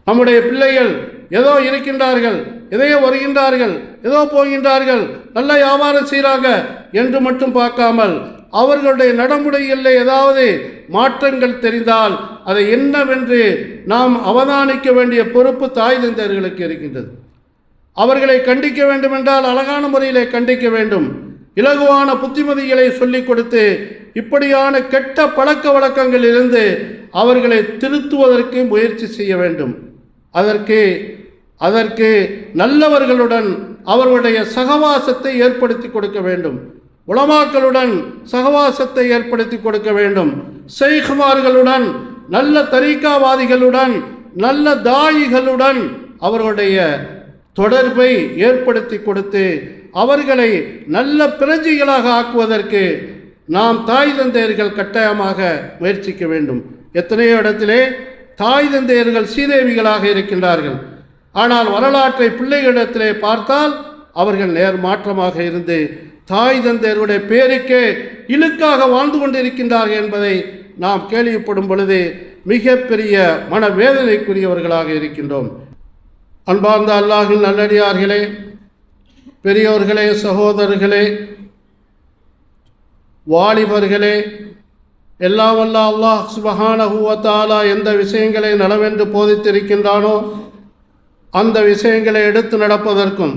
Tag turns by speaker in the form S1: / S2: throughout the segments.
S1: நம்முடைய பிள்ளைகள் ஏதோ இருக்கின்றார்கள், எதையோ வருகின்றார்கள், ஏதோ போகின்றார்கள், நல்ல வியாபாரம் செய்கிறாங்க என்று மட்டும் பார்க்காமல் அவர்களுடைய நடைமுறைகளில் ஏதாவது மாற்றங்கள் தெரிந்தால் அதை என்னவென்று நாம் அவதானிக்க வேண்டிய பொறுப்பு தாய் தந்தையர்களுக்கு இருக்கின்றது. அவர்களை கண்டிக்க வேண்டுமென்றால் அழகான முறையிலே கண்டிக்க வேண்டும். இலகுவான புத்திமதிகளை சொல்லிக் கொடுத்து இப்படியான கெட்ட பழக்க வழக்கங்களில் இருந்து அவர்களை திருத்துவதற்கு முயற்சி செய்ய வேண்டும். அதற்கு நல்லவர்களுடன் அவர்களுடைய சகவாசத்தை ஏற்படுத்தி கொடுக்க வேண்டும். உலமாக்களுடன் சகவாசத்தை ஏற்படுத்தி கொடுக்க வேண்டும். ஷைഖ்மார்களுடன், நல்ல தரீகாவாதிகளுடன், நல்ல தாயிகளுடன் அவர்களுடைய தொடர்பை ஏற்படுத்தி கொடுத்து அவர்களை நல்ல பிரஜைகளாக ஆக்குவதற்கு நாம் தாய் தந்தையர்கள் கட்டாயமாக முயற்சிக்க வேண்டும். எத்தனையோ இடத்திலே தாய் தந்தையர்கள் சீதேவிகளாக இருக்கின்றார்கள். ஆனால் வரலாற்றை பிள்ளைகளிடத்திலே பார்த்தால் அவர்கள் நேர்மாற்றமாக இருந்து தாய் தந்தையருடைய பேருக்கே இழுக்காக வாழ்ந்து கொண்டிருக்கின்றார்கள் என்பதை நாம் கேள்விப்படும் பொழுது மிகப்பெரிய மனவேதனைக்குரியவர்களாக இருக்கின்றோம். அன்பார்ந்த அல்லாஹ்வின் நல்லடியார்களே, பெரியோர்களே, சகோதரர்களே, வாலிபர்களே, எல்லாம் வல்ல அல்லாஹ் சுப்ஹானஹு வ தஆலா எந்த விஷயங்களை நலவென்று போதித்திருக்கின்றானோ அந்த விஷயங்களை எடுத்து நடப்பதற்கும்,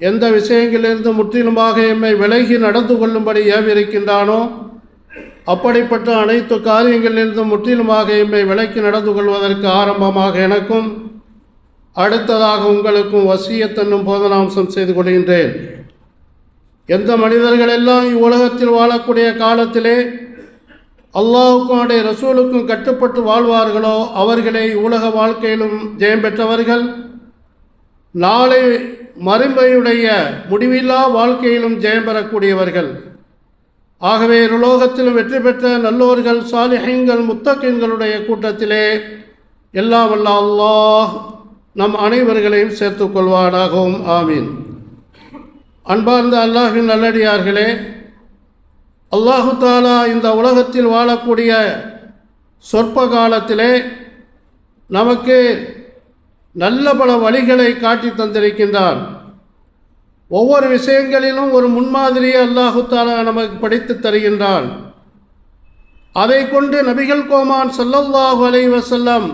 S1: எந்த விஷயங்களிலிருந்து முற்றிலுமாக எம்மை விலகி நடந்து கொள்ளும்படி ஏவிருக்கின்றானோ அப்படிப்பட்ட அனைத்து காரியங்களிலிருந்து முற்றிலுமாக எம்மை விலக்கி நடந்து கொள்வதற்கு ஆரம்பமாக எனக்கும் அடுத்ததாக உங்களுக்கும் வசியத் என்னும் போதனாம்சம் செய்து கொள்கின்றேன். எந்த மனிதர்கள் எல்லாம் இவ்வுலகத்தில் வாழக்கூடிய காலத்திலே அல்லாஹ்வுக்கும் அவருடைய ரசூலுக்கும் கட்டுப்பட்டு வாழ்வார்களோ அவர்களே உலக வாழ்க்கையிலும் ஜெயம் பெற்றவர்கள், நாளை மறுமையுடைய முடிவில்லா வாழ்க்கையிலும் ஜெயம் பெறக்கூடியவர்கள். ஆகவே உலோகத்திலும் வெற்றி பெற்ற நல்லோர்கள், சாலிஹீன்கள், முத்தகீன்களுடைய கூட்டத்திலே எல்லாம் வல்ல அல்லாஹ் நம் அனைவர்களையும் சேர்த்துக் கொள்வானாகவும் ஆமீன். அன்பார்ந்த அல்லாஹ்வின் நல்லடியார்களே, அல்லாஹு தாலா இந்த உலகத்தில் வாழக்கூடிய சொற்ப காலத்திலே நமக்கு நல்ல பல வழிகளை காட்டி தந்திருக்கின்றான். ஒவ்வொரு விஷயங்களிலும் ஒரு முன்மாதிரியை அல்லாஹு தாலா நமக்கு படித்து தருகின்றான். அதை கொண்டு நபிகள் கோமான் ஸல்லல்லாஹு அலைஹி வஸல்லம்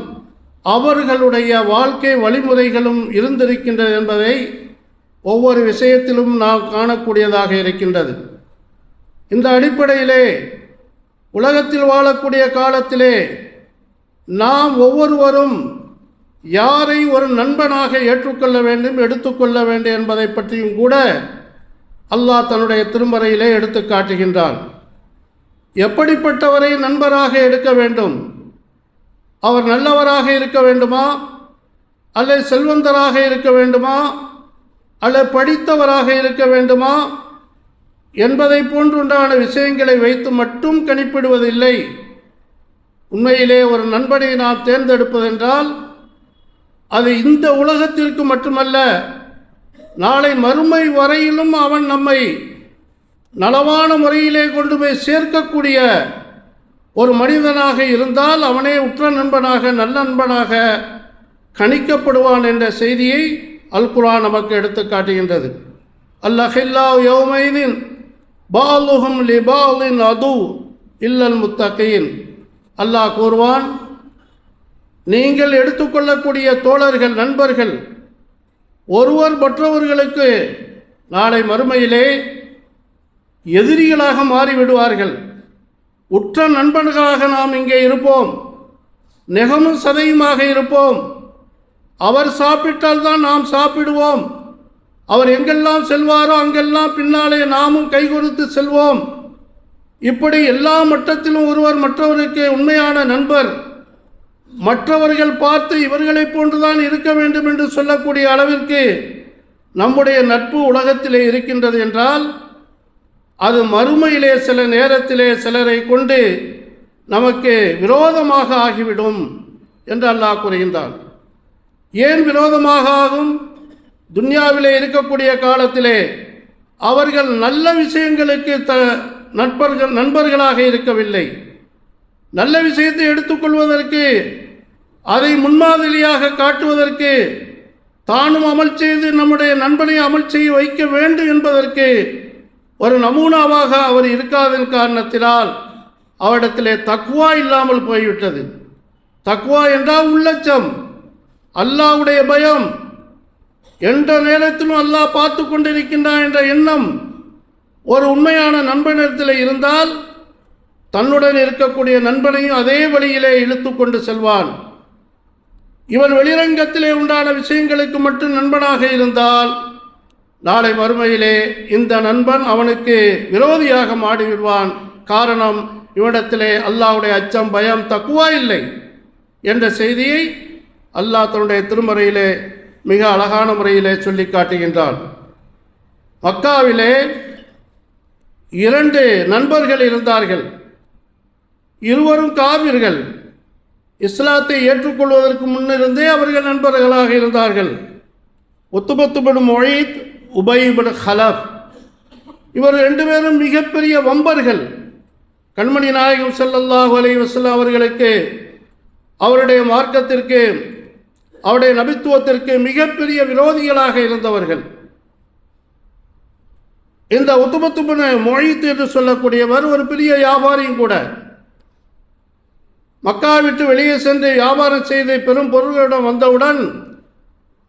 S1: அவர்களுடைய வாழ்க்கை வழிமுறைகளும் இருந்திருக்கின்றது என்பதை ஒவ்வொரு விஷயத்திலும் நாம் காணக்கூடியதாக இருக்கின்றது. இந்த அடிப்படையிலே உலகத்தில் வாழக்கூடிய காலத்திலே நாம் ஒவ்வொருவரும் யாரை ஒரு நண்பனாக ஏற்றுக்கொள்ள வேண்டும், எடுத்துக்கொள்ள வேண்டும் என்பதை பற்றியும் கூட அல்லாஹ் தன்னுடைய திருமறையிலே எடுத்து காட்டுகின்றான். எப்படிப்பட்டவரை நண்பராக எடுக்க வேண்டும்? அவர் நல்லவராக இருக்க வேண்டுமா, அல்லது செல்வந்தராக இருக்க வேண்டுமா, அல்லது படித்தவராக இருக்க வேண்டுமா என்பதை போன்றுண்டான விஷயங்களை வைத்து மட்டும் கணிப்பிடுவதில்லை. உண்மையிலே ஒரு நண்பனை நாம் தேர்ந்தெடுப்பதென்றால் அது இந்த உலகத்திற்கு மட்டுமல்ல, நாளை மறுமை வரையிலும் அவன் நம்மை நலவான முறையிலே கொண்டு போய் சேர்க்கக்கூடிய ஒரு மனிதனாக இருந்தால் அவனே உற்ற நண்பனாக, நல்ல நண்பனாக கணிக்கப்படுவான் என்ற செய்தியை அல் குர்ஆன் நமக்கு எடுத்து காட்டுகின்றது. அல்-அஹில்லாஉ யௌமைதின் பாலுஹும் லிபாலின் அது இல்லல் முத்தகீன். அல்லாஹ் கூறுவான், நீங்கள் எடுத்துக்கொள்ளக்கூடிய தோழர்கள், நண்பர்கள் ஒருவர் மற்றவர்களுக்கு நாளை மறுமையிலே எதிரிகளாக மாறிவிடுவார்கள். உற்ற நண்பர்களாக நாம் இங்கே இருப்போம், நெகமும் சதையுமாக இருப்போம். அவர் சாப்பிட்டால் தான் நாம் சாப்பிடுவோம். அவர் எங்கெல்லாம் செல்வாரோ அங்கெல்லாம் பின்னாலே நாமும் கை கொடுத்து செல்வோம். இப்படி எல்லா மட்டத்திலும் ஒருவர் மற்றவருக்கு உண்மையான நண்பர். மற்றவர்கள் பார்த்து இவர்களைப் போன்றுதான் இருக்க வேண்டும் என்று சொல்லக்கூடிய அளவிற்கு நம்முடைய நட்பு உலகத்திலே இருக்கின்றது என்றால் அது மறுமையிலே சில நேரத்திலே சிலரை கொண்டு நமக்கு விரோதமாக ஆகிவிடும் என்று அல்லாஹ் கூறுகின்றான். ஏன் விரோதமாக ஆகும்? துன்யாவிலே இருக்கக்கூடிய காலத்திலே அவர்கள் நல்ல விஷயங்களுக்கு நண்பர்களாக இருக்கவில்லை. நல்ல விஷயத்தை எடுத்துக்கொள்வதற்கு அதை முன்மாதிரியாக காட்டுவதற்கு, தானும் அமல் செய்து நம்முடைய நண்பனை அமல் செய்ய வைக்க வேண்டும் என்பதற்கு ஒரு நமூனாவாக அவர் இருக்காதன் காரணத்தினால் அவரிடத்திலே தக்வா இல்லாமல் போய்விட்டது. தக்வா என்றால் உள்ளச்சம், அல்லாஹ்வுடைய பயம், எந்த நேரத்திலும் அல்லாஹ் பார்த்து கொண்டிருக்கின்றான் என்ற எண்ணம் ஒரு உண்மையான நண்பனிடத்தில் இருந்தால் தன்னுடன் இருக்கக்கூடிய நண்பனையும் அதே வழியிலே இழுத்து கொண்டு செல்வான். இவன் வெளிரங்கத்திலே உண்டான விஷயங்களுக்கு மட்டும் நண்பனாக இருந்தால் நாளை மறுமையிலே இந்த நண்பன் அவனுக்கு விரோதியாக மாறிவிடுவான். காரணம், இவனிடத்திலே அல்லாஹ்வுடைய அச்சம், பயம், தக்குவா இல்லை என்ற செய்தியை அல்லாஹ் தன்னுடைய திருமறையிலே மிக அழகான முறையிலே சொல்லி காட்டுகின்றான். மக்காவிலே 2 நண்பர்கள் இருந்தார்கள். இருவரும் காவிர்கள். இஸ்லாத்தை ஏற்றுக்கொள்வதற்கு முன்னிருந்தே அவர்கள் நண்பர்களாக இருந்தார்கள். உத்பத் பின் முஈத், உபய் பின் ஹலஃப். இவர் 2 பேரும் மிகப்பெரிய வம்பர்கள். கண்மணி நாயகம் ஸல்லல்லாஹு அலைஹி வஸல்லம் அவர்களுக்கு, அவருடைய மார்க்கத்திற்கு, அவருடைய நபித்துவத்திற்கு மிகப்பெரிய விரோதிகளாக இருந்தவர்கள். இந்த உத்பத் பின் முஈத் என்று சொல்லக்கூடியவர் ஒரு பெரிய வியாபாரியும் கூட. மக்கா விட்டு வெளியே சென்று வியாபாரம் செய்து பெரும் பொருள்களிடம் வந்தவுடன்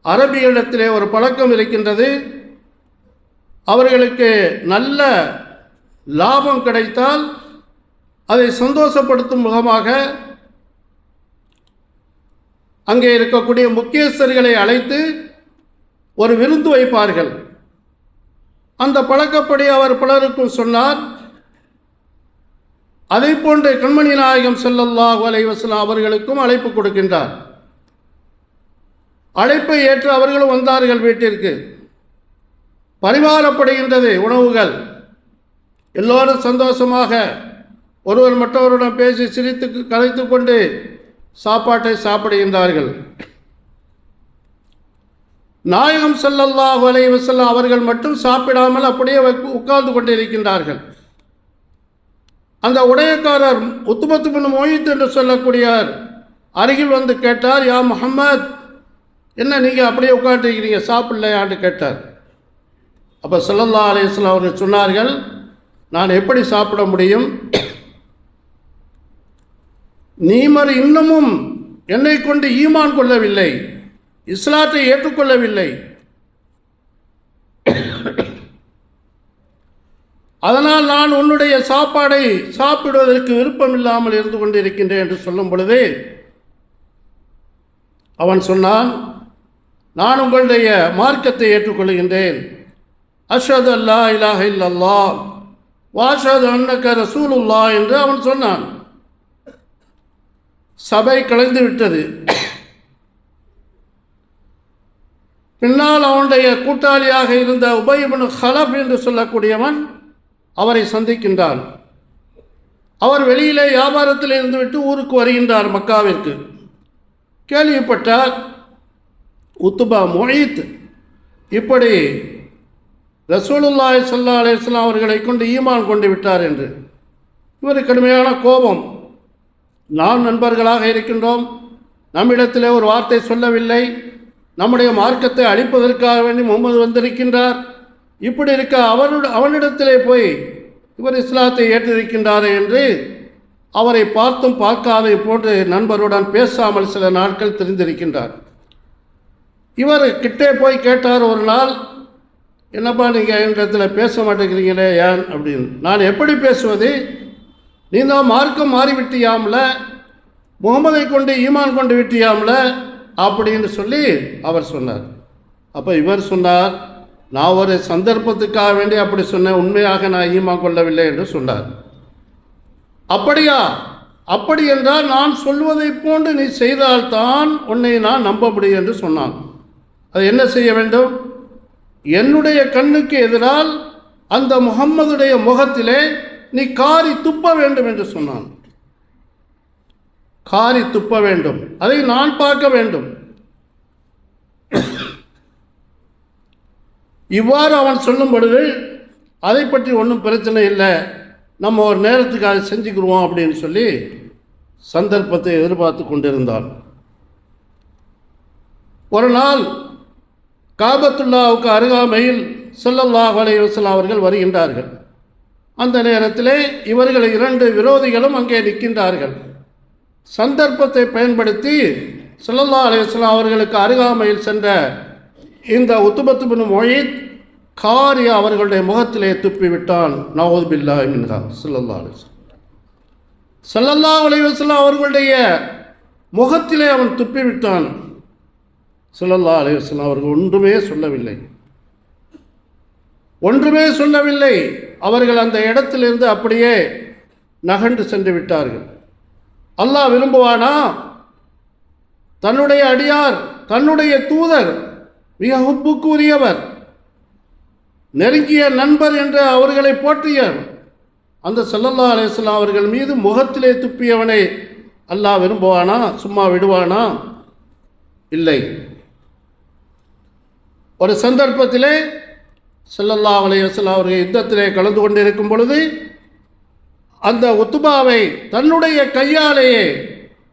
S1: அரபிகளிடத்திலே ஒரு பழக்கம் இருக்கின்றது. அவர்களுக்கு நல்ல லாபம் கிடைத்தால் அதை சந்தோஷப்படுத்தும் முகமாக அங்கே இருக்கக்கூடிய முக்கியஸ்தர்களை அழைத்து ஒரு விருந்து வைப்பார்கள். அந்த பழக்கப்படி அவர் பலருக்கும் சொன்னார். அதை போன்று கண்மணி நாயகம் ஸல்லல்லாஹு அலைஹி வஸல்லம் அவர்களுக்கும் அழைப்பு கொடுக்கின்றார். அழைப்பை ஏற்று அவர்களும் வந்தார்கள் வீட்டிற்கு. பரிமாறப்படுகின்றது உணவுகள். எல்லோரும் சந்தோஷமாக ஒருவர் மற்றவருடன் பேசி சிரித்து கலைத்து கொண்டு சாப்பாட்டை சாப்பிடுகின்றார்கள். நாயகம் ஸல்லல்லாஹு அலைஹி வஸல்லம் அவர்கள் மட்டும் சாப்பிடாமல் அப்படியே உட்கார்ந்து கொண்டிருக்கின்றார்கள். அந்த உடையக்காரர் உத்பத் பின் முஈத் என்று சொல்லக்கூடியவர் அருகில் வந்து கேட்டார், யா முஹம்மத், என்ன நீங்கள் அப்படியே உட்காந்துருக்கிறீங்க, சாப்பிடலையான்னு கேட்டார். அப்போ ஸல்லல்லாஹு அலைஹி வஸல்லம் அவர்கள் சொன்னார்கள், நான் எப்படி சாப்பிட முடியும்? நீமர் இன்னமும் என்னை கொண்டு ஈமான் கொள்ளவில்லை, இஸ்லாத்தை ஏற்றுக்கொள்ளவில்லை. அதனால் நான் உன்னுடைய சாப்பாடை சாப்பிடுவதற்கு விருப்பம் இல்லாமல் இருந்து கொண்டிருக்கின்றேன் என்று சொல்லும் பொழுது அவன் சொன்னான், நான் உங்களுடைய மார்க்கத்தை ஏற்றுக்கொள்கின்றேன். அஷ்ஹது அல்லா இலாஹ இல்லல்லாஹ் வ அஷ்ஹது அன்னக ரசூலுல்லாஹ் என்று அவன் சொன்னான். சபை கலைந்து விட்டது. பின்னால் அவனுடைய கூட்டாளியாக இருந்த உபய் பின் ஹலஃப் என்று சொல்லக்கூடியவன் அவரை சந்திக்கின்றான். அவர் வெளியிலே வியாபாரத்தில் இருந்துவிட்டு ஊருக்கு வருகின்றார், மக்காவிற்கு. கேள்விப்பட்டார் உத்பா முஈத் இப்படி ரசூலுல்லாஹி ஸல்லல்லாஹு அலைஹி வஸல்லம் அவர்களை கொண்டு ஈமான் கொண்டு விட்டார் என்று. இவர் கடுமையான கோபம். நாம் நண்பர்களாக இருக்கின்றோம், நம்மிடத்திலே ஒரு வார்த்தை சொல்லவில்லை, நம்முடைய மார்க்கத்தை அழிப்பதற்காக வேண்டி முகமது வந்திருக்கின்றார். இப்படி இருக்க அவனிடத்திலே போய் இவர் இஸ்லாத்தை ஏற்றிருக்கின்றாரே என்று அவரை பார்த்தும் பார்க்காத போன்று நண்பருடன் பேசாமல் சில நாட்கள் தெரிந்திருக்கின்றார். இவர் கிட்டே போய் கேட்டார் ஒரு நாள், என்னப்பா நீங்கள் என்னிடத்தில் பேச மாட்டேங்கிறீங்களே, ஏன் அப்படின்னு. நான் எப்படி பேசுவது? நீ தான் மார்க்கம் மாறிவிட்டியாமல, முகமதை கொண்டு ஈமான் கொண்டு விட்டியாமல அப்படின்னு சொல்லி அவர் சொன்னார். அப்போ இவர் சொன்னார், நான் ஒரு சந்தர்ப்பத்துக்காக வேண்டி அப்படி சொன்னேன், உண்மையாக நான் ஈமான் கொள்ளவில்லை என்று சொன்னார். அப்படியா? அப்படி என்றால் நான் சொல்வதை போன்று நீ செய்தால்தான் உன்னை நான் நம்ப முடியும் என்று சொன்னான். அது என்ன செய்ய வேண்டும்? என்னுடைய கண்ணுக்கு எதிரால் அந்த முகம்மதுடைய முகத்திலே நீ காரி துப்ப வேண்டும் என்று சொன்னான். காரி துப்ப வேண்டும், அதை நான் பார்க்க வேண்டும். இவ்வாறு அவன் சொல்லும் பொழுது அதை பற்றி ஒன்றும் பிரச்சனை இல்லை, நம்ம ஒரு நேரத்துக்கு அதை செஞ்சுக்கிடுவோம் அப்படின்னு சொல்லி சந்தர்ப்பத்தை எதிர்பார்த்து கொண்டிருந்தான். ஒரு நாள் காபத்துல்லாவுக்கு அருகாமையில் ஸல்லல்லாஹு அலைஹி வஸல்லம் அவர்கள் வருகின்றார்கள். அந்த நேரத்திலே இவர்கள் 2 விரோதிகளும் அங்கே நிற்கின்றார்கள். சந்தர்ப்பத்தை பயன்படுத்தி ஸல்லல்லாஹு அலைஹி வஸல்லம் அவர்களுக்கு அருகாமையில் சென்ற இந்த உத்பத் பின் முஈத் காரி அவர்களுடைய முகத்திலே துப்பிவிட்டான். நஊது பில்லாஹி மின்ஹா. ஸல்லல்லாஹு அலைஹி வஸல்லம் அவர்களுடைய முகத்திலே அவன் துப்பிவிட்டான். ஸல்லல்லாஹு அலைஹி வஸல்லம் அவர்கள் ஒன்றுமே சொல்லவில்லை. அவர்கள் அந்த இடத்திலிருந்து அப்படியே நகண்டு சென்று விட்டார்கள். அல்லாஹ் விரும்புவானா? தன்னுடைய அடியார், தன்னுடைய தூதர், மிக ஹுப்புக்குரியவர், நெருங்கிய நண்பர் என்று அவர்களை போற்றிய அந்த ஸல்லல்லாஹு அலைஹி வஸல்லம் அவர்கள் மீது முகத்திலே துப்பியவனை அல்லாஹ் விரும்புவானா? சும்மா விடுவானா? இல்லை. ஒரு சந்தர்ப்பத்திலே ஸல்லல்லாஹு அலைஹி வஸல்லம் அவர்கள் யுத்தத்திலே கலந்து கொண்டிருக்கும் பொழுது அந்த உத்பாவை தன்னுடைய கையாலேயே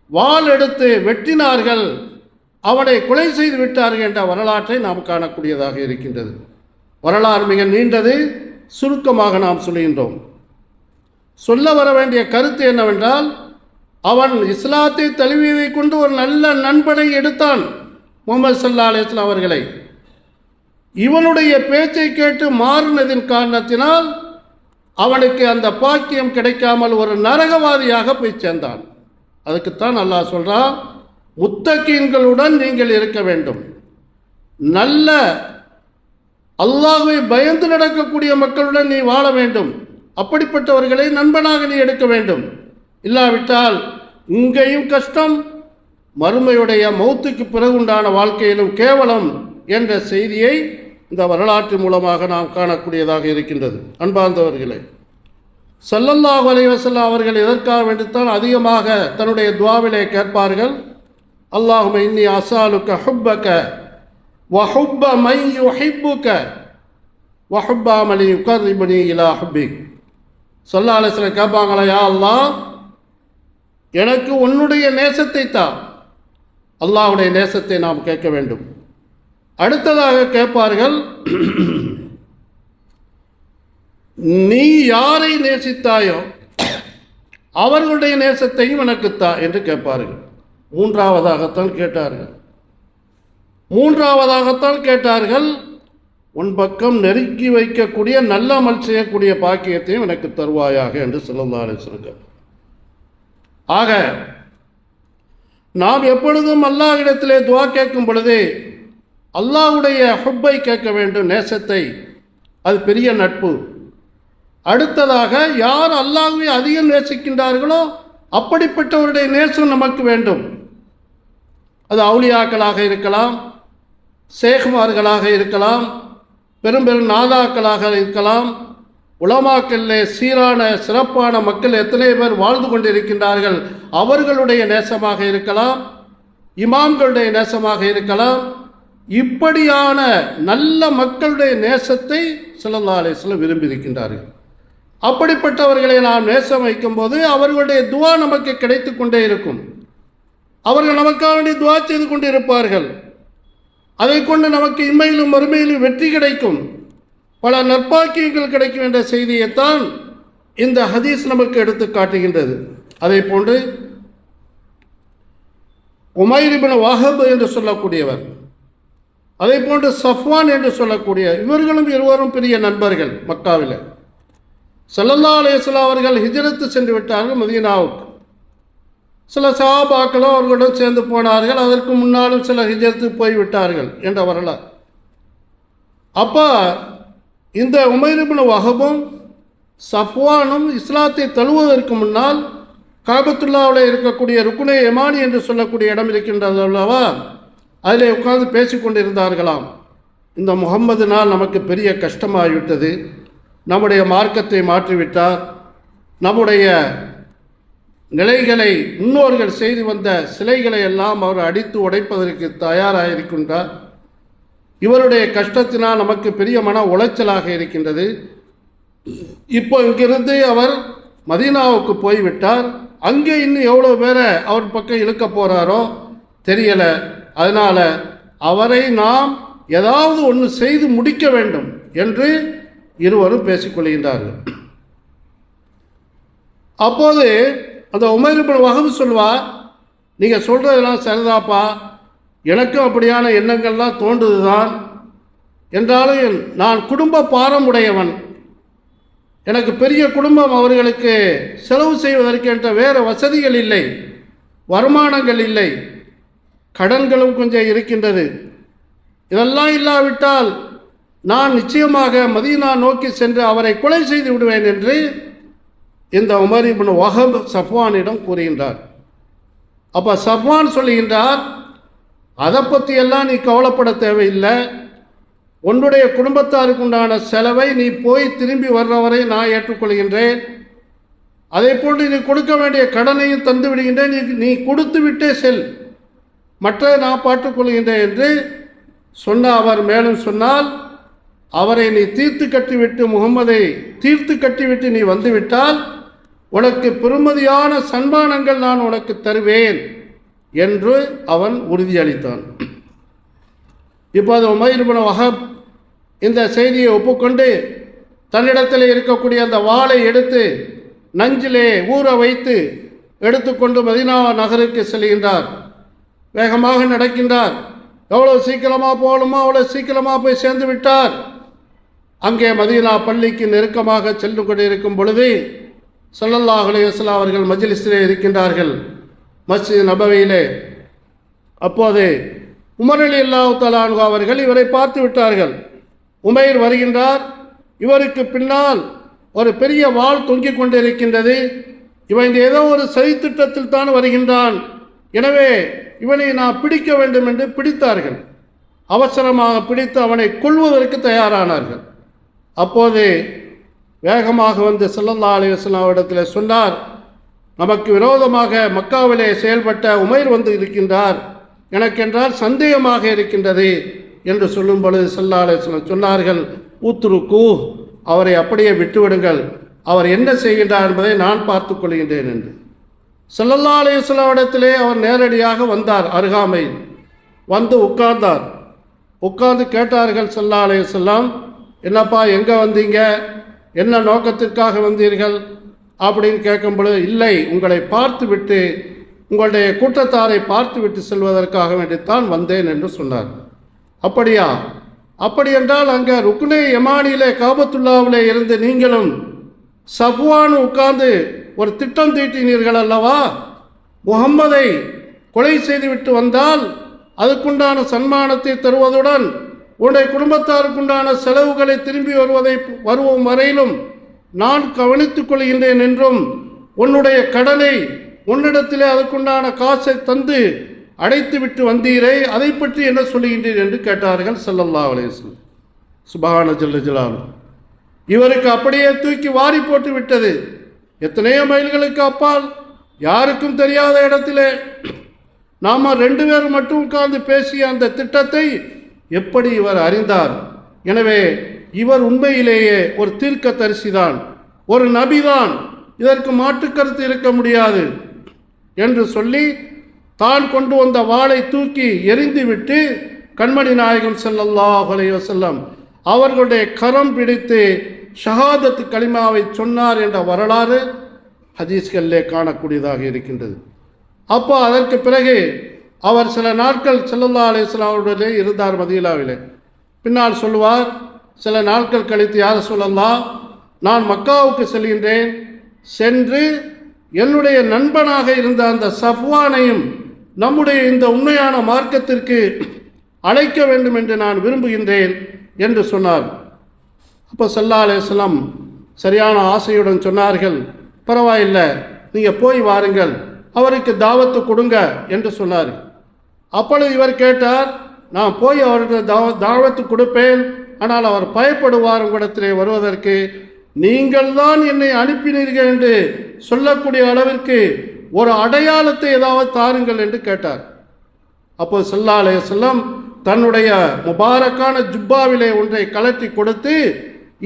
S1: வாள் எடுத்து வெட்டினார்கள், அவனை கொலை செய்து விட்டார்கள் என்ற வரலாற்றை நாம் காணக்கூடியதாக இருக்கின்றது. வரலாறு மிக நீண்டது, சுருக்கமாக நாம் சொல்கின்றோம். சொல்ல வர வேண்டிய கருத்து என்னவென்றால், அவன் இஸ்லாத்தை தழுவியதை கொண்டு ஒரு நல்ல நண்பனை எடுத்தான் முஹம்மது ஸல்லல்லாஹு அலைஹி வஸல்லம் அவர்களை. இவனுடைய பேச்சை கேட்டு மாறினதின் காரணத்தினால் அவனுக்கு அந்த பாக்கியம் கிடைக்காமல் ஒரு நரகவாதியாக போய் சேர்ந்தான். அதுக்குத்தான் அல்லாஹ் சொல்றான், முத்தகீன்களுடன் நீங்கள் இருக்க வேண்டும், நல்ல அல்லாஹ்வை பயந்து நடக்கக்கூடிய மக்களுடன் நீ வாழ வேண்டும், அப்படிப்பட்டவர்களை நண்பனாக நீ எடுக்க வேண்டும். இல்லாவிட்டால் இங்கேயும் கஷ்டம், மறுமையுடைய மௌத்துக்கு பிறகுண்டான வாழ்க்கையிலும் கேவலம் என்ற செய்தியை இந்த வரலாற்று மூலமாக நாம் காணக்கூடியதாக இருக்கின்றது. அன்பார்ந்தவர்களே, ஸல்லல்லாஹு அலைஹி வஸல்லம் அவர்கள் எதற்காக வேண்டித்தான் அதிகமாக தன்னுடைய துஆவிலே கேட்பார்கள், அல்லாஹும்ம இன்னி அஸ்அலுக ஹுப்பக வ ஹுப்ப மன் யுஹிப்புக வ ஹுப்ப மன் யுகர்ரிபுனி இலா ஹுப்பிக். ஸல்லல்லாஹு அலைஹி வஸல்லம் கேட்பாங்களா, யா அல்லாஹ் எனக்கு உன்னுடைய நேசத்தை தா. அல்லாஹ்வுடைய நேசத்தை நாம் கேட்க வேண்டும். அடுத்ததாக கேட்பார்கள், நீ யாரை நேசித்தாயோ அவர்களுடைய நேசத்தையும் எனக்குத்தா என்று கேட்பார்கள். மூன்றாவதாகத்தான் கேட்டார்கள், உன் பக்கம் நெருக்கி வைக்கக்கூடிய நல்ல அமல் செய்யக்கூடிய பாக்கியத்தையும் எனக்கு தருவாயாக என்று ஸல்லல்லாஹு அலைஹி வஸல்லம். ஆக நாம் எப்பொழுதும் அல்லாஹ்விடத்திலே துஆ கேட்கும் பொழுது அல்லாஹ்வுடைய ஹுப்பை கேட்க வேண்டும், நேசத்தை. அது பெரிய நட்பு. அடுத்ததாக யார் அல்லாஹ்வை அதிகம் நேசிக்கின்றார்களோ அப்படிப்பட்டவருடைய நேசம் நமக்கு வேண்டும். அது அவுலியாக்களாக இருக்கலாம், சேகுமார்களாக இருக்கலாம், பெரும் பெரும் நாதாக்களாக இருக்கலாம், உலமாக்களிலே சீரான சிறப்பான மக்கள் எத்தனை பேர் வாழ்ந்து கொண்டிருக்கின்றார்கள், அவர்களுடைய நேசமாக இருக்கலாம், இமாம்களுடைய நேசமாக இருக்கலாம். இப்படியான நல்ல மக்களுடைய நேசத்தை ஸல்லல்லாஹு அலைஹி வஸல்லம் விரும்பியிருக்கின்றார்கள். அப்படிப்பட்டவர்களை நாம் நேசம் வைக்கும்போது அவர்களுடைய துஆ நமக்கு கிடைத்து கொண்டே இருக்கும். அவர்கள் நமக்காக வேண்டி துஆ செய்து கொண்டு இருப்பார்கள். அதை கொண்டு நமக்கு இம்மையிலும் மறுமையிலும் வெற்றி கிடைக்கும், பல நற்பாக்கியங்கள் கிடைக்கும் என்ற செய்தியைத்தான் இந்த ஹதீஸ் நமக்கு எடுத்து காட்டுகின்றது. அதை போன்று உமைர் இப்னு வஹப் என்று சொல்லக்கூடியவர், அதை போன்று சஃப்வான் என்று சொல்லக்கூடிய இவர்களும் இருவரும் பெரிய நண்பர்கள். மக்காவில் ஸல்லல்லாஹு அலைஹி வஸல்லம் அவர்கள் ஹிஜ்ரத்து சென்று விட்டார்கள் மதீனாவுக்கு. சில சஹாபாக்களும் அவர்களுடன் சேர்ந்து போனார்கள். அதற்கு முன்னாலும் சில ஹிஜ்ரத்து போய்விட்டார்கள் என்ற வரலாறு. அப்போ இந்த உமைர் இப்னு வஹபும் சஃப்வானும் இஸ்லாத்தை தழுவுவதற்கு முன்னால் காபத்துல்லாவில் இருக்கக்கூடிய ருக்குனே யமானி என்று சொல்லக்கூடிய இடம் இருக்கின்றது அல்லவா, அதில் உட்கார்ந்து பேசிக்கொண்டிருந்தார்களாம். இந்த முகம்மதுனால் நமக்கு பெரிய கஷ்டமாகிவிட்டது, நம்முடைய மார்க்கத்தை மாற்றிவிட்டார், நம்முடைய நிலைகளை முன்னோர்கள் செய்து வந்த சிலைகளை எல்லாம் அவர் அடித்து உடைப்பதற்கு தயாராக இருக்கின்றார். இவருடைய கஷ்டத்தினால் நமக்கு பெரிய மன உளைச்சலாக இருக்கின்றது. இப்போ இங்கிருந்து அவர் மதீனாவுக்கு போய்விட்டார், அங்கே இன்னும் எவ்வளோ பேரை அவர் பக்கம் இழுக்க போகிறாரோ தெரியலை. அதனால் அவரை நாம் ஏதாவது ஒன்று செய்து முடிக்க வேண்டும் என்று இருவரும் பேசிக்கொள்கின்றார்கள். அப்போது அந்த உமைர் இப்னு வஹப் சொல்வார், நீங்கள் சொல்கிறதெல்லாம் சரிதாப்பா, எனக்கும் அப்படியான எண்ணங்கள்லாம் தோன்றுது தான். என்றாலும் நான் குடும்ப பாரம் உடையவன், எனக்கு பெரிய குடும்பம், அவர்களுக்கு செலவு செய்வதற்கு என்ற வேறு வசதிகள் இல்லை, வருமானங்கள் இல்லை, கடன்களும் கொஞ்சம் இருக்கின்றது. இதெல்லாம் இல்லாவிட்டால் நான் நிச்சயமாக மதீனா நோக்கி சென்று அவரை கொலை செய்து விடுவேன் என்று இந்த உமர் இப்னு வஹப் சஃப்வானிடம் கூறுகின்றார். அப்போ சஃப்வான் சொல்லுகின்றார், அதை பற்றியெல்லாம் நீ கவலைப்பட தேவையில்லை, உன்னுடைய குடும்பத்தாருக்கு உண்டான செலவை நீ போய் திரும்பி வர்றவரை நான் ஏற்றுக்கொள்கின்றேன், அதே போன்று நீ கொடுக்க வேண்டிய கடனையும் தந்து விடுகின்றேன், நீ கொடுத்து விட்டே செல், மற்ற நான் பார்த்துக்கொள்கின்றேன் என்று சொன்ன அவர் மேலும் சொன்னால், அவரை நீ தீர்த்து கட்டிவிட்டு, முகம்மதை தீர்த்து கட்டிவிட்டு நீ வந்துவிட்டால் உனக்கு பெருமதியான சன்மானங்கள் நான் உனக்கு தருவேன் என்று அவன் உறுதியளித்தான். இப்போது உமைர் இப்னு வஹப் இந்த செய்தியை ஒப்புக்கொண்டு தன்னிடத்தில் இருக்கக்கூடிய அந்த வாளை எடுத்து நஞ்சிலே ஊற வைத்து எடுத்துக்கொண்டு மதீனா நகருக்கு செல்கின்றார். வேகமாக நடக்கின்றார். எவ்வளோ சீக்கிரமாக போகணுமோ அவ்வளோ சீக்கிரமாக போய் சேர்ந்து விட்டார். அங்கே மதீனா பள்ளிக்கு நெருக்கமாக சென்று கொண்டிருக்கும் பொழுது ஸல்லல்லாஹு அலைஹி வஸல்லம் அவர்கள் மஜ்லிஸிலே இருக்கின்றார்கள், மஸ்ஜித் நபவியிலே. அப்போது உமர் ரலியல்லாஹு தஆலா அன்ஹு அவர்கள் இவரை பார்த்து விட்டார்கள். உமைர் வருகின்றார், இவருக்கு பின்னால் ஒரு பெரிய வாள் தொங்கிக் கொண்டிருக்கின்றது, இவன் ஏதோ ஒரு சதித்திட்டத்தில் தான் வருகின்றான், எனவே இவனை நான் பிடிக்க வேண்டும் என்று பிடித்தார்கள். அவசரமாக பிடித்து அவனை கொல்வதற்கு தயாரானார்கள். அப்போது வேகமாக வந்து ஸல்லல்லாஹு அலைஹி வஸல்லம் இடத்தில் சொன்னார், நமக்கு விரோதமாக மக்காவிலே செயல்பட்ட உமைர் வந்து இருக்கின்றார், எனக்கென்றால் சந்தேகமாக இருக்கின்றது என்று சொல்லும் பொழுது ஸல்லல்லாஹு அலைஹி வஸல்லம் சொன்னார்கள், ஊத்ருக்கு, அவரை அப்படியே விட்டுவிடுங்கள், அவர் என்ன செய்கின்றார் என்பதை நான் பார்த்து கொள்கின்றேன் என்று. ஸல்லல்லாஹு அலைஹி வஸல்லம் இடத்திலே அவர் நேரடியாக வந்தார், அருகாமையில் வந்து உட்கார்ந்தார். உட்கார்ந்து கேட்டார்கள் ஸல்லல்லாஹு அலைஹி வஸல்லம், என்னப்பா எங்கே வந்தீங்க, என்ன நோக்கத்திற்காக வந்தீர்கள் அப்படின்னு கேட்கும் பொழுது, இல்லை, உங்களை பார்த்து விட்டு உங்களுடைய கூட்டத்தாரை பார்த்து விட்டு செல்வதற்காக வேண்டித்தான் வந்தேன் என்று சொன்னார். அப்படியா? அப்படி என்றால் அங்கே ருக்னே யமானியிலே காபத்துல்லாவிலே இருந்து நீங்களும் சஃப்வான் உட்கார்ந்து ஒரு திட்டம் தீட்டினீர்கள் அல்லவா, முகம்மதை கொலை செய்துவிட்டு வந்தால் அதுக்குண்டான சன்மானத்தை தருவதுடன் உன்னுடைய குடும்பத்தாருக்குண்டான செலவுகளை திரும்பி வருவோம் வரையிலும் நான் கவனித்துக் கொள்கின்றேன் என்றும், உன்னுடைய கடனை உன்னிடத்திலே அதுக்குண்டான காசை தந்து அடைத்து விட்டு வந்தீரே, அதை பற்றி என்ன சொல்லுகின்றீர் என்று கேட்டார்கள் ஸல்லல்லாஹு அலைஹி வஸல்லம். சுப்ஹான ஜல்ல ஜலாலுஹு. இவருக்கு அப்படியே தூக்கி வாரி போட்டு விட்டது. எத்தனையோ மைல்களுக்கு அப்பால் யாருக்கும் தெரியாத இடத்திலே நாம் 2 பேர் மட்டும் உட்கார்ந்து பேசிய அந்த திட்டத்தை எப்படி இவர் அறிந்தார்? எனவே இவர் உண்மையிலேயே ஒரு தீர்க்கதரிசிதான், ஒரு நபிதான், இதற்கு மாற்றுக்கருத்து இருக்க முடியாது என்று சொல்லி தான் கொண்டு வந்த வாளை தூக்கி எறிந்துவிட்டு கண்மணி நாயகம் ஸல்லல்லாஹு அலைஹி வஸல்லம் அவர்களுடைய கரம் பிடித்து ஷஹாதத் கலிமாவை சொன்னார் என்ற வரலாறு ஹதீஸ்களிலே காணக்கூடியதாக இருக்கின்றது. அப்போ அதற்கு பிறகு அவர் சில நாட்கள் ஸல்லல்லாஹு அலைஹி வஸல்லம் அவருடைய இருந்தார் மதீனாவிலே. பின்னால் சொல்லுவார், சில நாட்கள் கழித்து, யார் ரசூலல்லாஹ், நான் மக்காவுக்கு செல்கின்றேன், சென்று என்னுடைய நண்பனாக இருந்த அந்த சஃப்வானையும் நம்முடைய இந்த உண்மையான மார்க்கத்திற்கு அழைக்க வேண்டும் என்று நான் விரும்புகின்றேன் என்று சொன்னார். அப்போ ஸல்லல்லாஹு அலைஹி வஸல்லம் சரியான ஆசையுடன் சொன்னார்கள், பரவாயில்லை, நீங்கள் போய் வாருங்கள், அவருக்கு தாவத்து கொடுங்க என்று சொன்னார். அப்பொழுது இவர் கேட்டார், நான் போய் அவருக்கு தாவத்து கொடுப்பேன், ஆனால் அவர் பயப்படுவார் உங்களிடத்திலே வருவதற்கு, நீங்கள் தான் என்னை அனுப்பினீர்கள் என்று சொல்லக்கூடிய அளவிற்கு ஒரு அடையாளத்தை ஏதாவது தாருங்கள் என்று கேட்டார். அப்போது ஸல்லல்லாஹு அலைஹி வஸல்லம் தன்னுடைய முபாரக்கான ஜுப்பாவிலே ஒன்றை கலட்டி கொடுத்து,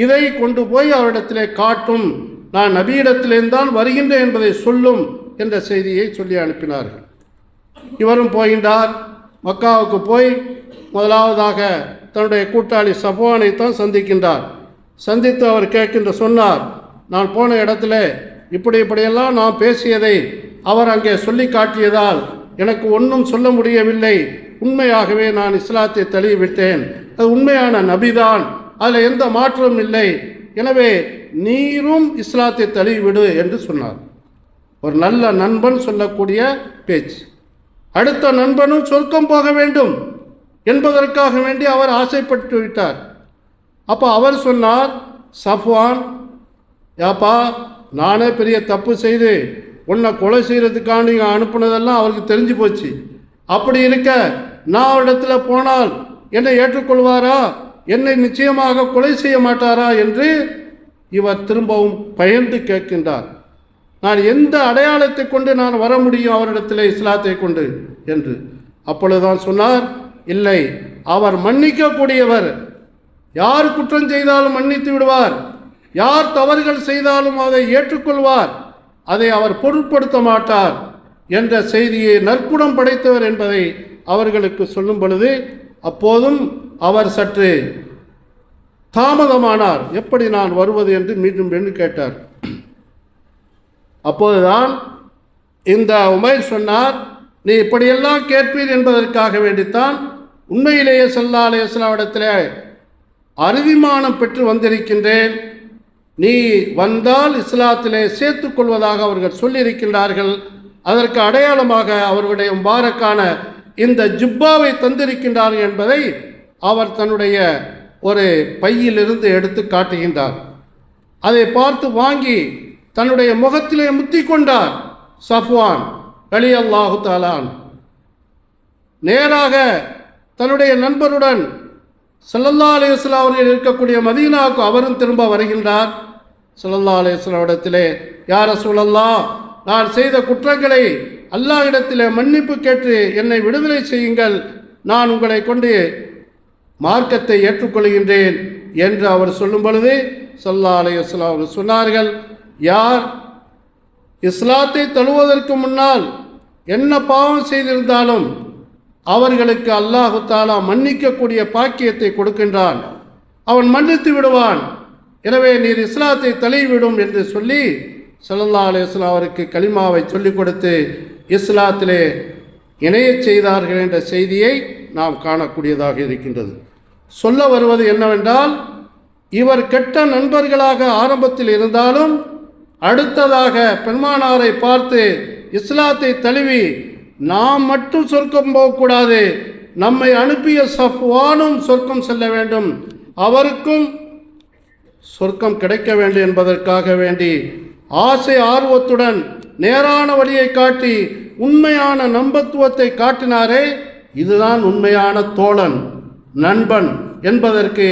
S1: இதை கொண்டு போய் அவரிடத்திலே காட்டும், நான் நபியிடத்திலேருந்தான் வருகின்றேன் என்பதை சொல்லும் என்ற செய்தியை சொல்லி அனுப்பினார்கள். இவரும் போகின்றார். மக்காவுக்கு போய் முதலாவதாக தன்னுடைய கூட்டாளி சஃப்வானை தான் சந்திக்கின்றார். சந்தித்து அவர் சொன்னார், நான் போன இடத்துல இப்படியெல்லாம் நான் பேசியதை அவர் அங்கே சொல்லி காட்டியதால் எனக்கு ஒன்றும் சொல்ல முடியவில்லை. உண்மையாகவே நான் இஸ்லாத்தை தழுவிவிட்டேன். அது உண்மையான நபிதான், அதில் எந்த மாற்றமும் இல்லை. எனவே நீரும் இஸ்லாத்தை தழுவிவிடு என்று சொன்னார். ஒரு நல்ல நண்பன் சொல்லக்கூடிய பேச்சு. அடுத்த நண்பனும் சொர்க்கம் போக வேண்டும் என்பதற்காக வேண்டி அவர் ஆசைப்பட்டு விட்டார். அப்போ அவர் சொன்னார், சஃப்வான், யாப்பா, நானே பெரிய தப்பு செய்து உன்னை கொலை செய்கிறதுக்காக நீங்கள் அனுப்புனதெல்லாம் அவருக்கு தெரிஞ்சு போச்சு. அப்படி இருக்க நான் அவரிடத்துல போனால் என்னை ஏற்றுக்கொள்வாரா, என்னை நிச்சயமாக கொலை செய்ய மாட்டாரா என்று இவர் திரும்பவும் பயந்து கேட்கின்றார். நான் எந்த அடையாளத்தை கொண்டு நான் வர முடியும் அவரிடத்தில் இஸ்லாத்தை கொண்டு என்று. அப்பொழுதுதான் சொன்னார், இல்லை, அவர் மன்னிக்கக்கூடியவர். யார் குற்றம் செய்தாலும் மன்னித்து விடுவார், யார் தவறுகள் செய்தாலும் அதை ஏற்றுக்கொள்வார், அதை அவர் பொருட்படுத்த மாட்டார் என்ற செய்தியை நற்குணம் படைத்தவர் என்பதை அவர்களுக்கு சொல்லும் பொழுது அப்போதும் அவர் சற்று தாமதமானார். எப்படி நான் வருவது என்று மீண்டும் கேட்டார். அப்போதுதான் இந்த உமைர் சொன்னார், நீ இப்படியெல்லாம் கேட்பீர் என்பதற்காக வேண்டித்தான் உண்மையிலேயே ஸல்லல்லாஹு அலைஹி வஸல்லம் இடத்திலே அறுதிமானம் பெற்று வந்திருக்கின்றேன். நீ வந்தால் இஸ்லாத்திலே சேர்த்துக் கொள்வதாக அவர்கள் சொல்லியிருக்கின்றார்கள். அதற்கு அடையாளமாக அவர்களுடைய முபாரக்கான இந்த ஜுப்பாவை தந்திருக்கின்றார்கள் என்பதை அவர் தன்னுடைய ஒரு பையிலிருந்து எடுத்து காட்டுகின்றார். அதை பார்த்து வாங்கி தன்னுடைய முகத்திலே முத்தி கொண்டார் சஃப்வான் ரலியல்லாஹு தஆலா. நேராக தன்னுடைய நண்பருடன் ஸல்லல்லாஹு அலைஹி வஸல்லம் அவர்கள் இருக்கக்கூடிய மதீனாவுக்கு அவரும் திரும்ப வருகின்றார். ஸல்லல்லாஹு அலைஹி வஸல்லம் இடத்திலே, யா ரசூலல்லாஹ், நான் செய்த குற்றங்களை அல்லாஹ்விடத்திலே மன்னிப்பு கேட்டு என்னை விடுதலை செய்யுங்கள், நான் உங்களை கொண்டு மார்க்கத்தை ஏற்றுக்கொள்கின்றேன் என்று அவர் சொல்லும் பொழுது ஸல்லல்லாஹு அலைஹி வஸல்லம் அவர்கள் சொன்னார்கள், யார் இஸ்லாத்தை தழுவதற்கு முன்னால் என்ன பாவம் செய்திருந்தாலும் அவர்களுக்கு அல்லாஹு தஆலா மன்னிக்கக்கூடிய பாக்கியத்தை கொடுக்கின்றான், அவன் மன்னித்து விடுவான். எனவே நீர் இஸ்லாத்தை தழுவிவிடும் என்று சொல்லி ஸல்லல்லாஹு அலைஹி வஸல்லம் அவருக்கு கலிமாவை சொல்லிக் கொடுத்து இஸ்லாத்திலே இணையச் செய்தார்கள் என்ற செய்தியை நாம் காணக்கூடியதாக இருக்கின்றது. சொல்ல வருவது என்னவென்றால், இவர் கெட்ட நண்பர்களாக ஆரம்பத்தில் இருந்தாலும் அடுத்ததாக பெருமானாரை பார்த்து இஸ்லாத்தை தழுவி நாம் மட்டும் சொர்க்கம் போகக்கூடாது, நம்மை அனுப்பிய சஃப்வானும் சொர்க்கம் செல்ல வேண்டும், அவருக்கும் சொர்க்கம் கிடைக்க வேண்டும் என்பதற்காக வேண்டி ஆசை ஆர்வத்துடன் நேரான வழியை காட்டி உண்மையான நம்பத்துவத்தை காட்டினாரே, இதுதான் உண்மையான தோழன், நண்பன் என்பதற்கு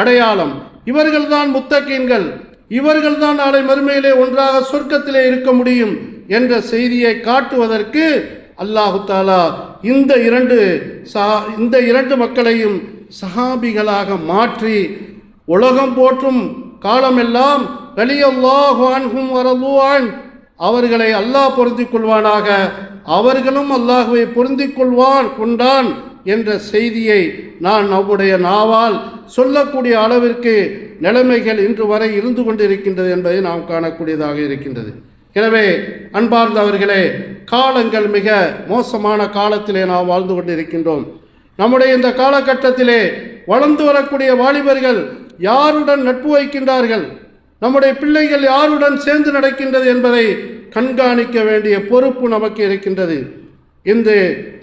S1: அடையாளம். இவர்கள்தான் முத்தகீன்கள், இவர்கள்தான் நாளை மறுமையிலே ஒன்றாக சொர்க்கத்திலே இருக்க முடியும் என்ற செய்தியை காட்டுவதற்கு அல்லாஹு தஆலா இந்த இரண்டு மக்களையும் சஹாபிகளாக மாற்றி உலகம் போற்றும் காலமெல்லாம் ரலியல்லாஹு அன்ஹும் வரது அன், அவர்களை அல்லாஹ் பொருந்திக் கொள்வானாக, அவர்களும் அல்லாஹ்வை பொருந்திக் கொண்டான் என்ற செய்தியை நான் நம்முடைய நாவால் சொல்லக்கூடிய அளவிற்கு நிலைமைகள் இன்று வரை இருந்து கொண்டிருக்கின்றது என்பதை நாம் காணக்கூடியதாக இருக்கின்றது. எனவே அன்பார்ந்தவர்களே, காலங்கள் மிக மோசமான காலத்திலே நாம் வாழ்ந்து கொண்டிருக்கின்றோம். நம்முடைய இந்த காலகட்டத்திலே வளர்ந்து வரக்கூடிய வாலிபர்கள் யாருடன் நட்பு வைக்கின்றார்கள், நம்முடைய பிள்ளைகள் யாருடன் சேர்ந்து நடக்கின்றது என்பதை கண்காணிக்க வேண்டிய பொறுப்பு நமக்கு இருக்கின்றது. இன்று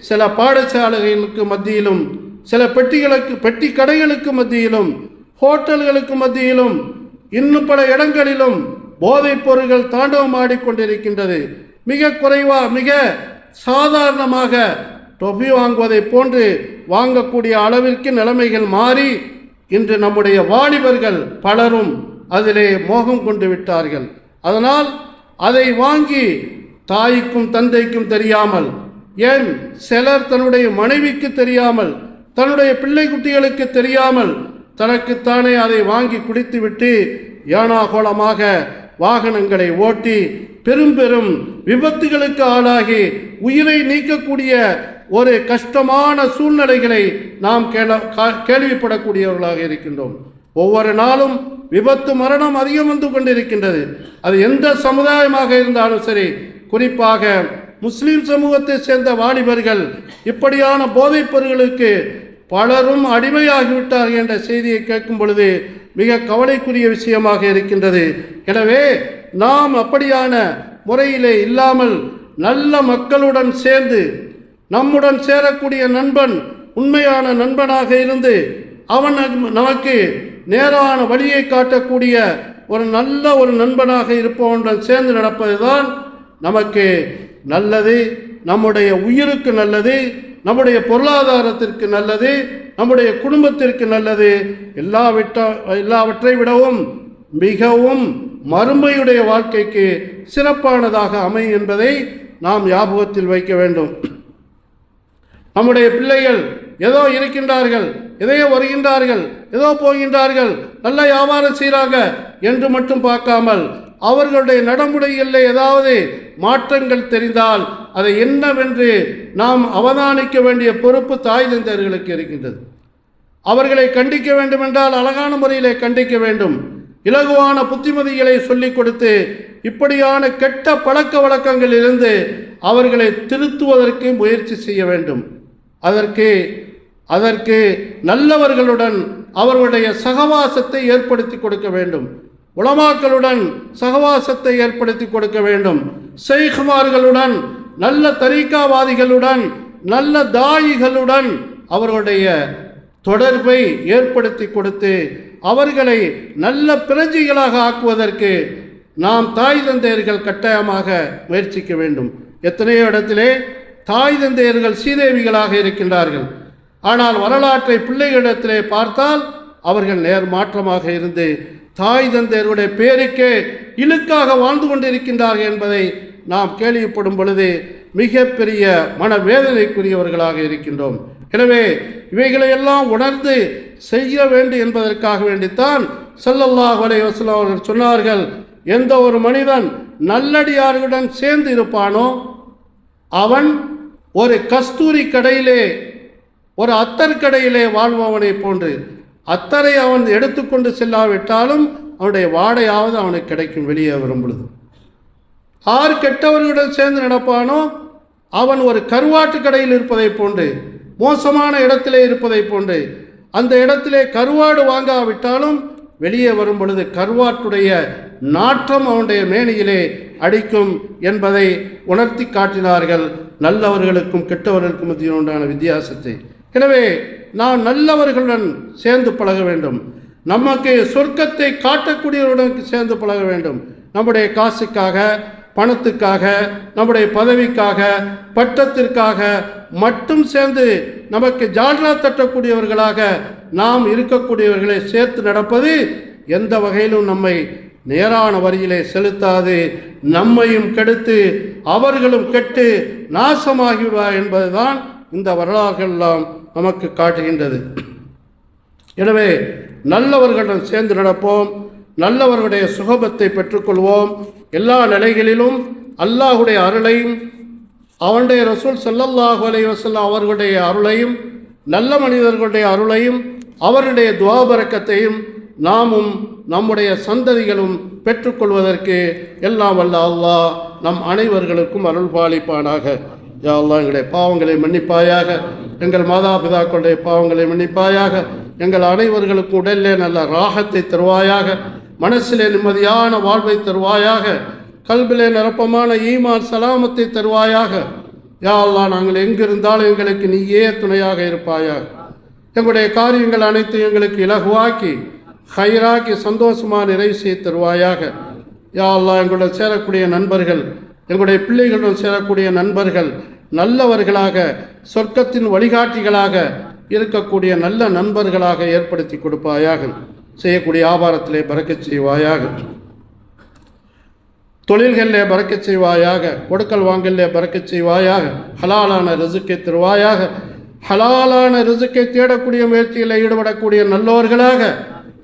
S1: சில பாடசாலைகளுக்கு மத்தியிலும், சில பெட்டி கடைகளுக்கு மத்தியிலும், ஹோட்டல்களுக்கு மத்தியிலும், இன்னும் பல இடங்களிலும் போதைப் பொருட்கள் தாண்டவம் ஆடிக்கொண்டிருக்கின்றது. மிக சாதாரணமாக டொஃபி வாங்குவதை போன்று வாங்கக்கூடிய அளவிற்கு நிலைமைகள் மாறி இன்று நம்முடைய வாலிபர்கள் பலரும் அதிலே மோகம் கொண்டு விட்டார்கள். அதனால் அதை வாங்கி தாய்க்கும் தந்தைக்கும் தெரியாமல், ஏன் சிலர் தன்னுடைய மனைவிக்கு தெரியாமல், தன்னுடைய பிள்ளை குட்டிகளுக்கு தெரியாமல் தனக்குத்தானே அதை வாங்கி குடித்துவிட்டு ஏனாகோலமாக வாகனங்களை ஓட்டி பெரும் விபத்துகளுக்கு ஆளாகி உயிரை நீக்கக்கூடிய ஒரு கஷ்டமான சூழ்நிலைகளை நாம் கேள்விப்படக்கூடியவர்களாக இருக்கின்றோம். ஒவ்வொரு நாளும் விபத்து மரணம் அதிகம் வந்து கொண்டிருக்கின்றது. அது எந்த சமுதாயமாக இருந்தாலும் சரி, குறிப்பாக முஸ்லீம் சமூகத்தை சேர்ந்த வாலிபர்கள் இப்படியான போதைப் பொருட்களுக்கு பலரும் அடிமையாகிவிட்டார்கள் என்ற செய்தியை கேட்கும் பொழுது மிக கவலைக்குரிய விஷயமாக இருக்கின்றது. எனவே நாம் அப்படியான முறையிலே இல்லாமல் நல்ல மக்களுடன் சேர்ந்து நம்முடன் சேரக்கூடிய நண்பன் உண்மையான நண்பனாக இருந்து அவன் நமக்கு நேரான வழியை காட்டக்கூடிய ஒரு நல்ல ஒரு நண்பனாக இருப்பவனுடன் சேர்ந்து நடப்பதுதான் நமக்கு நல்லது, நம்முடைய உயிருக்கு நல்லது, நம்முடைய பொருளாதாரத்திற்கு நல்லது, நம்முடைய குடும்பத்திற்கு நல்லது. எல்லாவற்றை விடவும் மிகவும் மறுமையுடைய வாழ்க்கைக்கு சிறப்பானதாக அமையும் என்பதை நாம் ஞாபகத்தில் வைக்க வேண்டும். நம்முடைய பிள்ளைகள் ஏதோ இருக்கின்றார்கள், எதையோ வருகின்றார்கள், ஏதோ போகின்றார்கள், நல்ல வியாபாரம் செய்கிறாங்க என்று மட்டும் பார்க்காமல் அவர்களுடைய நடைமுறையில் ஏதாவது மாற்றங்கள் தெரிந்தால் அதை என்னவென்று நாம் அவதானிக்க வேண்டிய பொறுப்பு தாய் தந்தையர்களுக்கு இருக்கின்றது. அவர்களை கண்டிக்க வேண்டும் என்றால் அழகான முறையிலே கண்டிக்க வேண்டும். இலகுவான புத்திமதிகளை சொல்லிக் கொடுத்து இப்படியான கெட்ட பழக்க வழக்கங்களில் இருந்து அவர்களை திருத்துவதற்கு முயற்சி செய்ய வேண்டும். அதற்கு நல்லவர்களுடன் அவர்களுடைய சகவாசத்தை ஏற்படுத்தி கொடுக்க வேண்டும். உலமாக்களுடன் சகவாசத்தை ஏற்படுத்தி கொடுக்க வேண்டும். ஷைഖ்மார்களுடன், நல்ல தரீகாவாதிகளுடன், நல்ல தாயிகளுடன் அவர்களுடைய தொடர்பை ஏற்படுத்தி கொடுத்து அவர்களை நல்ல பிரஜைகளாக ஆக்குவதற்கு நாம் தாய் தந்தையர்கள் கட்டாயமாக முயற்சிக்க வேண்டும். எத்தனையோ இடத்திலே தாய் தந்தையர்கள் சீதேவிகளாக இருக்கின்றார்கள். ஆனால் வரலாற்றை பிள்ளைகளிடத்திலே பார்த்தால் அவர்கள் நேர்மாற்றமாக இருந்து தாய் தந்தையருடைய பேருக்கே இழுக்காக வாழ்ந்து கொண்டிருக்கின்றார்கள் என்பதை நாம் கேள்விப்படும் பொழுது மிகப்பெரிய மனவேதனைக்குரியவர்களாக இருக்கின்றோம். எனவே இவைகளையெல்லாம் உணர்ந்து செய்ய வேண்டும் என்பதற்காக வேண்டித்தான் ஸல்லல்லாஹு அலைஹி வஸல்லம் அவர்கள் சொன்னார்கள், எந்த ஒரு மனிதன் நல்லடியார்களுடன் சேர்ந்து இருப்பானோ அவன் ஒரு கஸ்தூரி கடையிலே, ஒரு அத்தர் கடையிலே வாழ்பவனை போன்று. அத்தரை அவன் எடுத்துக்கொண்டு செல்லாவிட்டாலும் அவனுடைய வாடையாவது அவனுக்கு கிடைக்கும் வெளியே வரும் பொழுது. ஆறு கெட்டவர்களுடன் சேர்ந்து நடப்பானோ அவன் ஒரு கருவாட்டு கடையில் இருப்பதை போன்று, மோசமான இடத்திலே இருப்பதை போன்று. அந்த இடத்திலே கருவாடு வாங்காவிட்டாலும் வெளியே வரும் பொழுது கருவாட்டுடைய நாற்றம் அவனுடைய மேனியிலே அடிக்கும் என்பதை உணர்த்தி காட்டினார்கள், நல்லவர்களுக்கும் கெட்டவர்களுக்கும் மத்தியில் உண்டான வித்தியாசத்தை. எனவே நாம் நல்லவர்களுடன் சேர்ந்து பழக வேண்டும். நமக்கு சொர்க்கத்தை காட்டக்கூடியவருடன் சேர்ந்து பழக வேண்டும். நம்முடைய காசுக்காக, பணத்துக்காக, நம்முடைய பதவிக்காக, பட்டத்திற்காக மட்டும் சேர்ந்து நமக்கு ஜால்ரா தட்டக்கூடியவர்களாக நாம் இருக்கக்கூடியவர்களை சேர்த்து நடப்பது எந்த வகையிலும் நம்மை நேரான வரியிலே செலுத்தாது, நம்மையும் கெடுத்து அவர்களும் கெட்டு நாசமாகிவிடுவார் என்பதுதான் இந்த வரலாறுகளெல்லாம் நமக்கு காட்டுகின்றது. எனவே நல்லவர்களுடன் சேர்ந்து நடப்போம், நல்லவர்களுடைய சுகபத்தை பெற்றுக்கொள்வோம். எல்லா நிலைகளிலும் அல்லாஹுடைய அருளையும் அவனுடைய ரசூல் ஸல்லல்லாஹு அலைஹி வஸல்லம் அவர்களுடைய அருளையும் நல்ல மனிதர்களுடைய அருளையும் அவருடைய துஆ பரக்கத்தையும் நாமும் நம்முடைய சந்ததிகளும் பெற்றுக்கொள்வதற்கு எல்லாம் வல்ல அல்லாஹ் நம் அனைவர்களுக்கும் அருள் பாலிப்பானாக. யா அல்லாஹ், எங்களுடைய பாவங்களை மன்னிப்பாயாக, எங்கள் மாதாபிதாக்களுடைய பாவங்களை மன்னிப்பாயாக, எங்கள் அனைவர்களுக்கும் உடலிலே நல்ல ராகத்தை தருவாயாக, மனசிலே நிம்மதியான வாழ்வை தருவாயாக, கல்விலே நிரப்பமான ஈமான் சலாமத்தை தருவாயாக. யா அல்லாஹ், நாங்கள் எங்கிருந்தாலும் எங்களுக்கு நீயே துணையாக இருப்பாயாக. எங்களுடைய காரியங்கள் அனைத்தையும் எங்களுக்கு இலகுவாக்கி ஹைராக்கி சந்தோஷமாக நிறைவு செய்து தருவாயாக. யா அல்லாஹ், எங்களுடன் சேரக்கூடிய நண்பர்கள், எங்களுடைய பிள்ளைகளுடன் சேரக்கூடிய நண்பர்கள் நல்லவர்களாக, சொர்க்கத்தின் வழிகாட்டிகளாக இருக்கக்கூடிய நல்ல நண்பர்களாக ஏற்படுத்தி கொடுப்பாயாக. செய்யக்கூடிய வியாபாரத்திலே பறக்கச் செய்வாயாக, தொழில்களிலே பறக்கச் செய்வாயாக, கொடுக்கல் வாங்கலிலே பறக்கச் செய்வாயாக, ஹலாலான ரிசுக்கை தருவாயாக. ஹலாலான ரிசுக்கை தேடக்கூடிய முயற்சியில் ஈடுபடக்கூடிய நல்லவர்களாக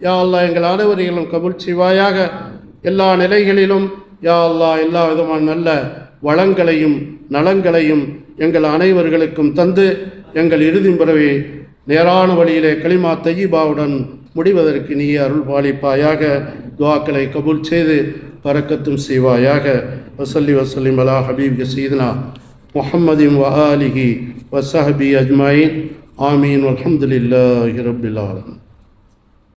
S1: யா அல்லாஹ் எங்கள் அனைவரையும் கபூல் செய்வாயாக. எல்லா நிலைகளிலும் யா அல்லாஹ் எல்லா விதமான நல்ல வளங்களையும் நலங்களையும் எங்கள் அனைவர்களுக்கும் தந்து எங்கள் இறுதி முறவே நேரான வழியிலே கலிமா தய்யிபாவுடன் முடிவதற்கு நீ அருள் பாலிப்பாயாக. துஆக்களை கபூல் செய்து பரக்கத்தும் செய்வாயாக. வசல்லி வசல்லிம் அலா ஹபீப் சீதனா முஹம்மதின் வ ஆலிஹி வ ஸஹ்பி அஜ்மாயின். ஆமீன். வல்ஹம்துலில்லாஹி ரப்பில் ஆலமீன்.